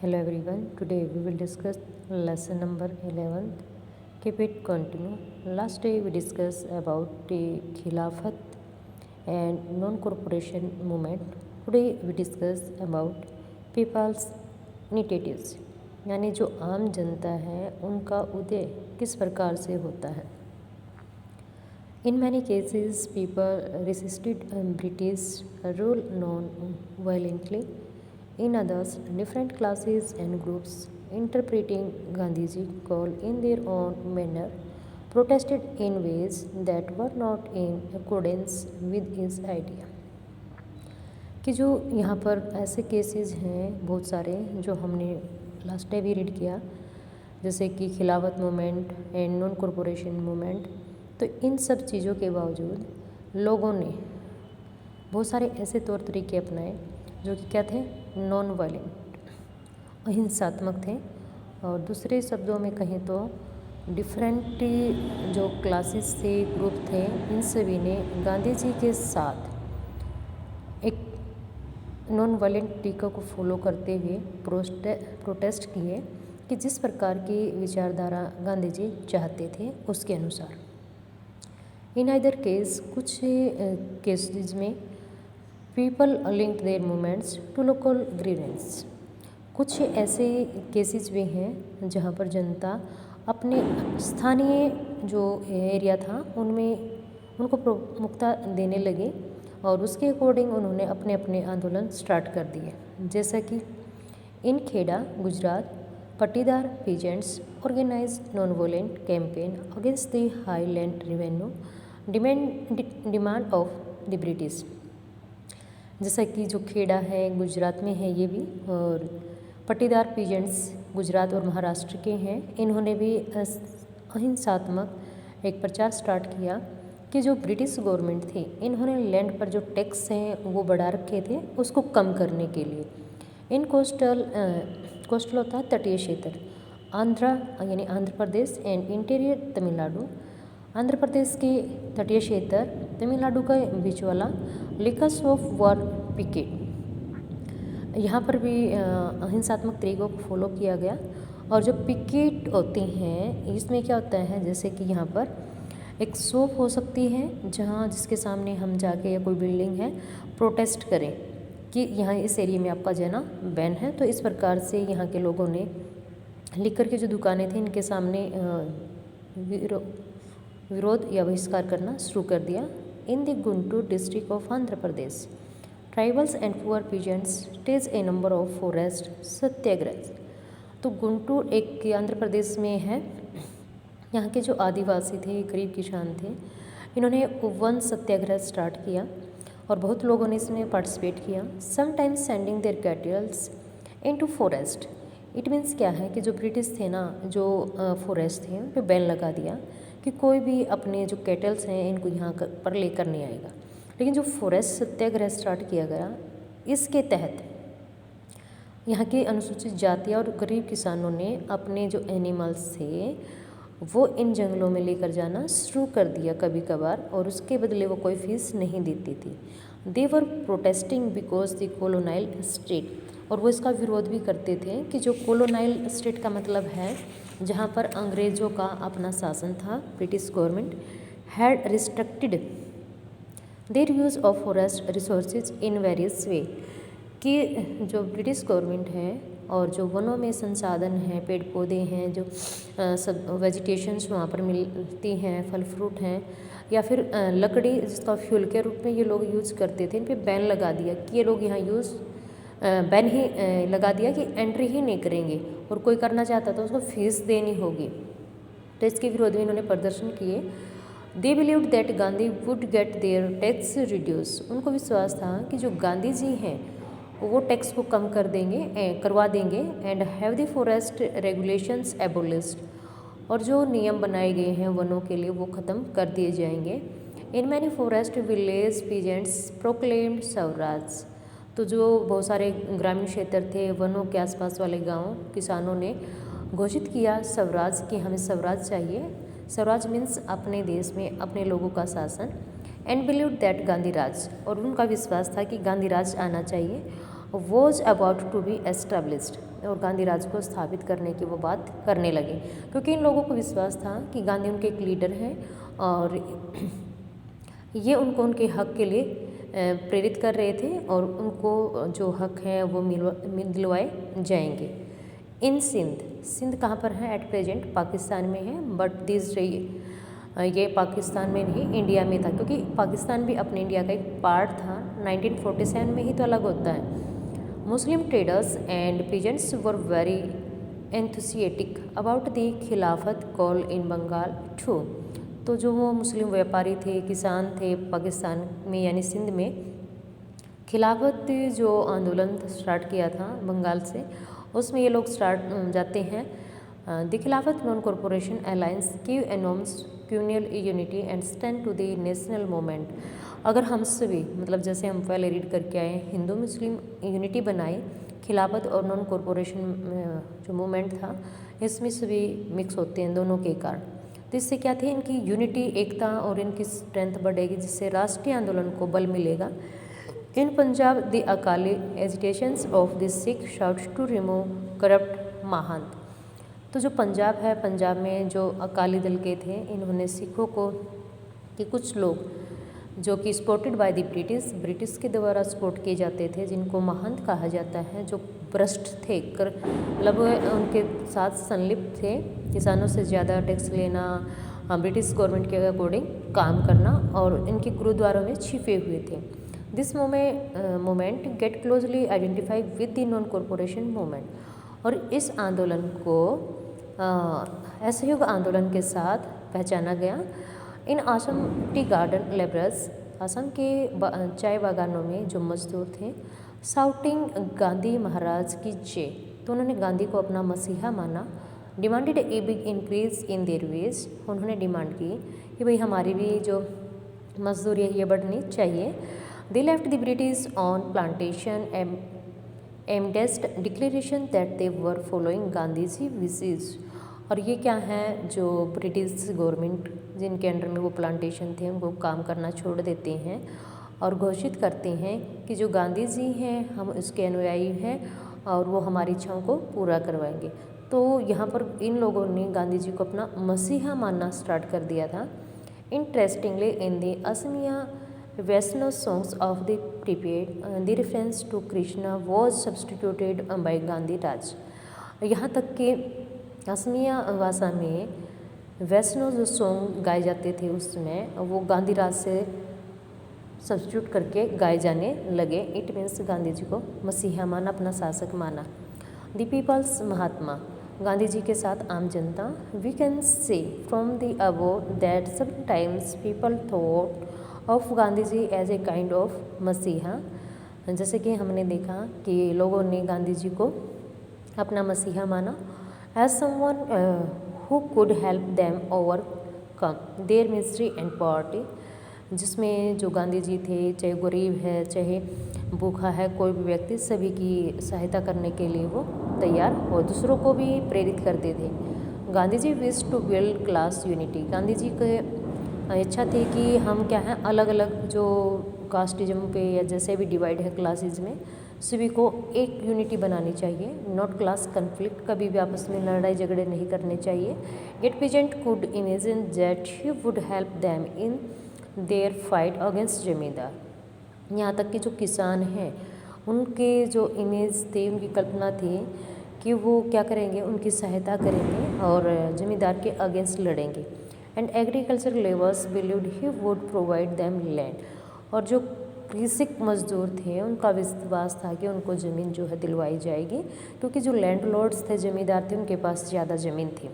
Hello everyone. Today we will discuss lesson number 11. Keep it continue. Last day we discussed about the Khilafat and non-corporation movement. Today we discuss about people's initiatives. यानी जो आम जनता है उनका उदय किस प्रकार से होता है. In many cases, people resisted British rule non-violently. In others, different classes and groups, interpreting Gandhiji call in their own manner, protested in ways that were not in accordance with his idea. कि जो यहाँ पर ऐसे cases हैं बहुत सारे जो हमने लास्ट टाइम भी रीड किया, जैसे कि खिलाफत movement and non corporation movement. तो इन सब चीज़ों के बावजूद लोगों ने बहुत सारे ऐसे तौर तरीके अपनाए जो कि क्या थे, नॉन वायलेंट, अहिंसात्मक थे. और दूसरे शब्दों में कहें तो डिफरेंट जो क्लासेस थे, ग्रुप थे, इन सभी ने गांधी जी के साथ एक नॉन वायलेंट तरीका को फॉलो करते हुए प्रोटेस्ट किए कि जिस प्रकार की विचारधारा गांधी जी चाहते थे उसके अनुसार. इन आइदर केस, कुछ केसेस में people link their movements to local grievance. कुछ ऐसे केसेस भी हैं जहाँ पर जनता अपने स्थानीय जो एरिया था उनमें उनको प्रमुखता देने लगे और उसके अकॉर्डिंग उन्होंने अपने अपने आंदोलन स्टार्ट कर दिए. जैसा कि इन Kheda Gujarat, Patidar peasants organise non violent campaign against the high land revenue demand of the British. जैसा कि जो खेड़ा है गुजरात में है ये भी, और पट्टीदार पीजेंट्स गुजरात और महाराष्ट्र के हैं. इन्होंने भी अहिंसात्मक एक प्रचार स्टार्ट किया कि जो ब्रिटिश गवर्नमेंट थी इन्होंने लैंड पर जो टैक्स हैं वो बढ़ा रखे थे, उसको कम करने के लिए. इन कोस्टल होता है तटीय क्षेत्र, आंध्रा यानी आंध्र प्रदेश एंड इंटीरियर तमिलनाडु. आंध्र प्रदेश के तटीय क्षेत्र, तमिलनाडु का बीच वाला लिकस ऑफ वॉर पिकेट, यहाँ पर भी अहिंसात्मक तरीकों को फॉलो किया गया. और जो पिकेट होते हैं इसमें क्या होता है, जैसे कि यहाँ पर एक शॉप हो सकती है जहाँ जिसके सामने हम जाके या कोई बिल्डिंग है प्रोटेस्ट करें कि यहाँ इस एरिया में आपका जाना बैन है. तो इस प्रकार से यहाँ के लोगों ने लिकर की जो दुकानें थी इनके सामने विरोध या बहिष्कार करना शुरू कर दिया. In the Guntur district of Andhra Pradesh, tribals and poor peasants stage a number of forest satyagraha. तो गुंटूर एक आंध्र प्रदेश में है. यहाँ के जो आदिवासी थे, गरीब किसान थे, इन्होंने वन सत्याग्रह स्टार्ट किया और बहुत लोगों ने इसमें पार्टिसिपेट किया. Sometimes sending their cattles into forest. It means क्या है कि जो ब्रिटिश थे ना, जो फॉरेस्ट थे उन पर बैन लगा दिया कि कोई भी अपने जो कैटल्स हैं इनको यहाँ पर लेकर नहीं आएगा. लेकिन जो फॉरेस्ट सत्याग्रह स्टार्ट किया गया इसके तहत यहाँ के अनुसूचित जाति और गरीब किसानों ने अपने जो एनिमल्स थे वो इन जंगलों में लेकर जाना शुरू कर दिया कभी कभार, और उसके बदले वो कोई फीस नहीं देती थी. दे वर प्रोटेस्टिंग बिकॉज द कॉलोनाइल स्टेट. और वो इसका विरोध भी करते थे कि जो कॉलोनाइल स्टेट का मतलब है जहाँ पर अंग्रेज़ों का अपना शासन था, British government had restricted there use of forest resources in various वे. कि जो ब्रिटिश गवर्नमेंट है और जो वनों में संसाधन हैं, पेड़ पौधे हैं, जो सब वेजिटेशंस वहाँ पर मिलती हैं, फल फ्रूट हैं, या फिर लकड़ी जिसका फ्यूल के रूप में ये लोग यूज़ करते थे, इन पर बैन लगा दिया कि ये लोग यहाँ बैन ही लगा दिया कि एंट्री ही नहीं करेंगे, और कोई करना चाहता तो उसको फीस देनी होगी. तो इसके विरोध में इन्होंने प्रदर्शन किए. They believed that Gandhi would get their tax reduce. उनको विश्वास था कि जो गांधी जी हैं वो टैक्स को कम करवा देंगे and have the forest regulations एबोलिश्ड. और जो नियम बनाए गए हैं वनों के लिए वो ख़त्म कर दिए जाएंगे. In many forest village peasants proclaimed Swaraj. तो जो बहुत सारे ग्रामीण क्षेत्र थे, वनों के आसपास वाले गांव, किसानों ने घोषित किया स्वराज कि हमें स्वराज चाहिए. स्वराज मीन्स अपने देश में अपने लोगों का शासन. And believe that Gandhi Raj. और उनका विश्वास था कि गांधी राज आना चाहिए. Was about to be established, और गांधी राज को स्थापित करने की वो बात करने लगे, क्योंकि इन लोगों को विश्वास था कि गांधी उनके एक लीडर हैं और ये उनको उनके हक के लिए प्रेरित कर रहे थे और उनको जो हक है वो दिलवाए जाएंगे। इन सिंध कहाँ पर है? एट प्रेजेंट पाकिस्तान में है, बट दिस ये पाकिस्तान में नहीं, इंडिया में था, क्योंकि पाकिस्तान भी अपने इंडिया का एक पार्ट था। 1947 में ही तो अलग होता है। Muslim traders and peasants were very enthusiastic about the Khilafat call in Bengal too. तो जो वो मुस्लिम व्यापारी थे, किसान थे पाकिस्तान में यानी सिंध में, खिलाफत जो आंदोलन स्टार्ट किया था बंगाल से, उसमें ये लोग जाते हैं। The Khilafat non corporation alliance give enormous communal unity and stand to the national movement. अगर हम सभी मतलब जैसे हम पहले रीड करके आए, हिंदू मुस्लिम यूनिटी बनाई, खिलाफत और नॉन कॉरपोरेशन जो मूवमेंट था इसमें सभी मिक्स होते हैं दोनों के कारण। तो इससे क्या थे, इनकी यूनिटी, एकता और इनकी स्ट्रेंथ बढ़ेगी, जिससे राष्ट्रीय आंदोलन को बल मिलेगा। In Punjab the Akali agitations of the Sikh sought to remove corrupt mahant. तो जो पंजाब है, पंजाब में जो अकाली दल के थे, इन्होंने सिखों को कि कुछ लोग जो कि सपोर्टेड बाय द ब्रिटिश के द्वारा सपोर्ट किए जाते थे, जिनको महंत कहा जाता है, जो भ्रष्ट थे, मतलब उनके साथ संलिप्त थे, किसानों से ज़्यादा टैक्स लेना, ब्रिटिश गवर्नमेंट के अकॉर्डिंग काम करना, और इनके गुरुद्वारों में छिपे हुए थे। This moment get closely identified with the non corporation movement. और इस आंदोलन को असहयोग आंदोलन के साथ पहचाना गया। In Assam tea garden labourers, Assam के चाय बागानों में जो मजदूर थे, शाउटिंग गांधी महाराज की जय, तो उन्होंने गांधी को अपना मसीहा माना। Demanded a big increase in their wage, उन्होंने डिमांड की कि भाई हमारी भी जो मजदूरी है ये बढ़नी चाहिए। They left the British on plantation amidst declaration that they were following Gandhi ji wishes. और ये क्या है, जो ब्रिटिश गवर्नमेंट जिनके अंडर में वो प्लांटेशन थे उनको काम करना छोड़ देते हैं और घोषित करते हैं कि जो गांधी जी हैं हम उसके अनुयायी हैं और वो हमारी इच्छाओं को पूरा करवाएंगे। तो यहाँ पर इन लोगों ने गांधी जी को अपना मसीहा मानना स्टार्ट कर दिया था। Interestingly in the Asamiya Vaishnav songs of the prepaid the reference to Krishna was substituted by Gandhi Raj. यहाँ तक कि असमिया भाषा में वैष्णव जो सॉन्ग गाए जाते थे उस समय, वो गांधी राज से सब्स्टिट्यूट करके गाए जाने लगे। इट मीन्स गांधी जी को मसीहा माना, अपना शासक माना। द पीपल्स महात्मा, गांधी जी के साथ आम जनता। We can say from the above that sometimes people thought of Gandhi ji as a kind of मसीहा। जैसे कि हमने देखा कि लोगों ने गांधी जी को अपना मसीहा माना, as someone who could help them overcome their misery and poverty, जिसमें जो गांधी जी थे, चाहे गरीब है चाहे भूखा है, कोई भी व्यक्ति सभी की सहायता करने के लिए वो तैयार और दूसरों को भी प्रेरित करते थे। Gandhi ji wish to build class unity, Gandhi ji के इच्छा थी कि हम क्या हैं, अलग अलग जो कास्टिज्म पे या जैसे भी डिवाइड है क्लासेज में, सभी को एक यूनिटी बनानी चाहिए। नॉट क्लास कन्फ्लिक्ट, कभी भी आपस में लड़ाई झगड़े नहीं करने चाहिए। Get peasant could imagine that he would help them in their fight against zamindar. यहाँ तक कि जो किसान हैं उनके जो इमेज थे, उनकी कल्पना थी कि वो क्या करेंगे, उनकी सहायता करेंगे और जमींदार के अगेंस्ट लड़ेंगे। And agriculture labours believed he would provide them land, और जो कृषक मजदूर थे उनका विश्वास था कि उनको ज़मीन जो है दिलवाई जाएगी, क्योंकि जो लैंड लॉर्ड्स थे, जमींदार थे, उनके पास ज़्यादा ज़मीन थी।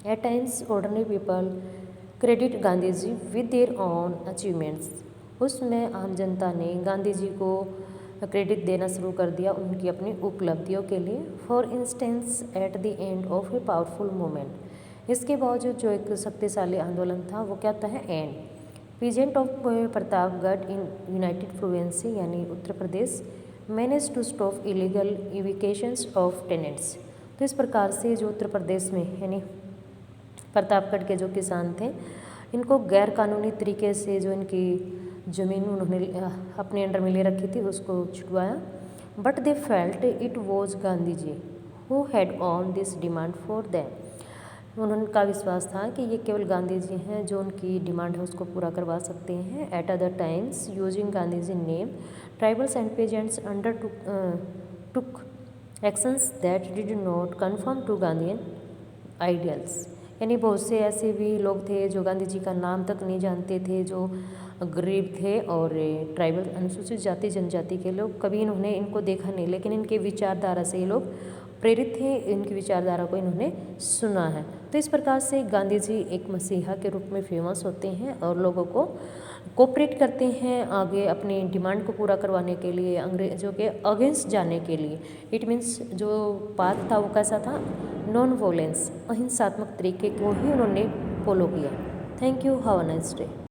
At times ordinary people credit Gandhi ji with their own achievements, उसमें आम जनता ने गांधी जी को क्रेडिट देना शुरू कर दिया उनकी अपनी उपलब्धियों के लिए। For instance at the end of a powerful movement, इसके बावजूद जो एक शक्तिशाली आंदोलन था वो क्या था है, and peasant of Pratapgarh in United Province यानी Uttar Pradesh manage to stop illegal evictions of tenants. तो इस प्रकार से जो उत्तर प्रदेश में यानी प्रतापगढ़ के जो किसान थे, इनको गैर कानूनी तरीके से जो इनकी ज़मीन उन्होंने अपने अंडर में ले रखी थी उसको छुड़वाया। But they felt it was Gandhi ji who had on this demand for them. उनका विश्वास था कि ये केवल गांधी जी हैं जो उनकी डिमांड है उसको पूरा करवा सकते हैं। At other times using Gandhi ji name tribals and peasants undertook actions that did not confirm to Gandhian ideals. यानी बहुत से ऐसे भी लोग थे जो गांधी जी का नाम तक नहीं जानते थे, जो गरीब थे और ट्राइबल अनुसूचित जाति जनजाति के लोग, कभी इन्होंने इनको देखा नहीं, लेकिन इनके विचारधारा से ये लोग प्रेरित थे, इनकी विचारधारा को इन्होंने सुना है। तो इस प्रकार से गांधी जी एक मसीहा के रूप में फेमस होते हैं और लोगों को कोऑपरेट करते हैं आगे अपनी डिमांड को पूरा करवाने के लिए, अंग्रेजों के अगेंस्ट जाने के लिए। इट मीन्स जो पाथ था वो कैसा था, नॉन वोलेंस, अहिंसात्मक तरीके को ही उन्होंने फॉलो किया। Thank you, have a nice day.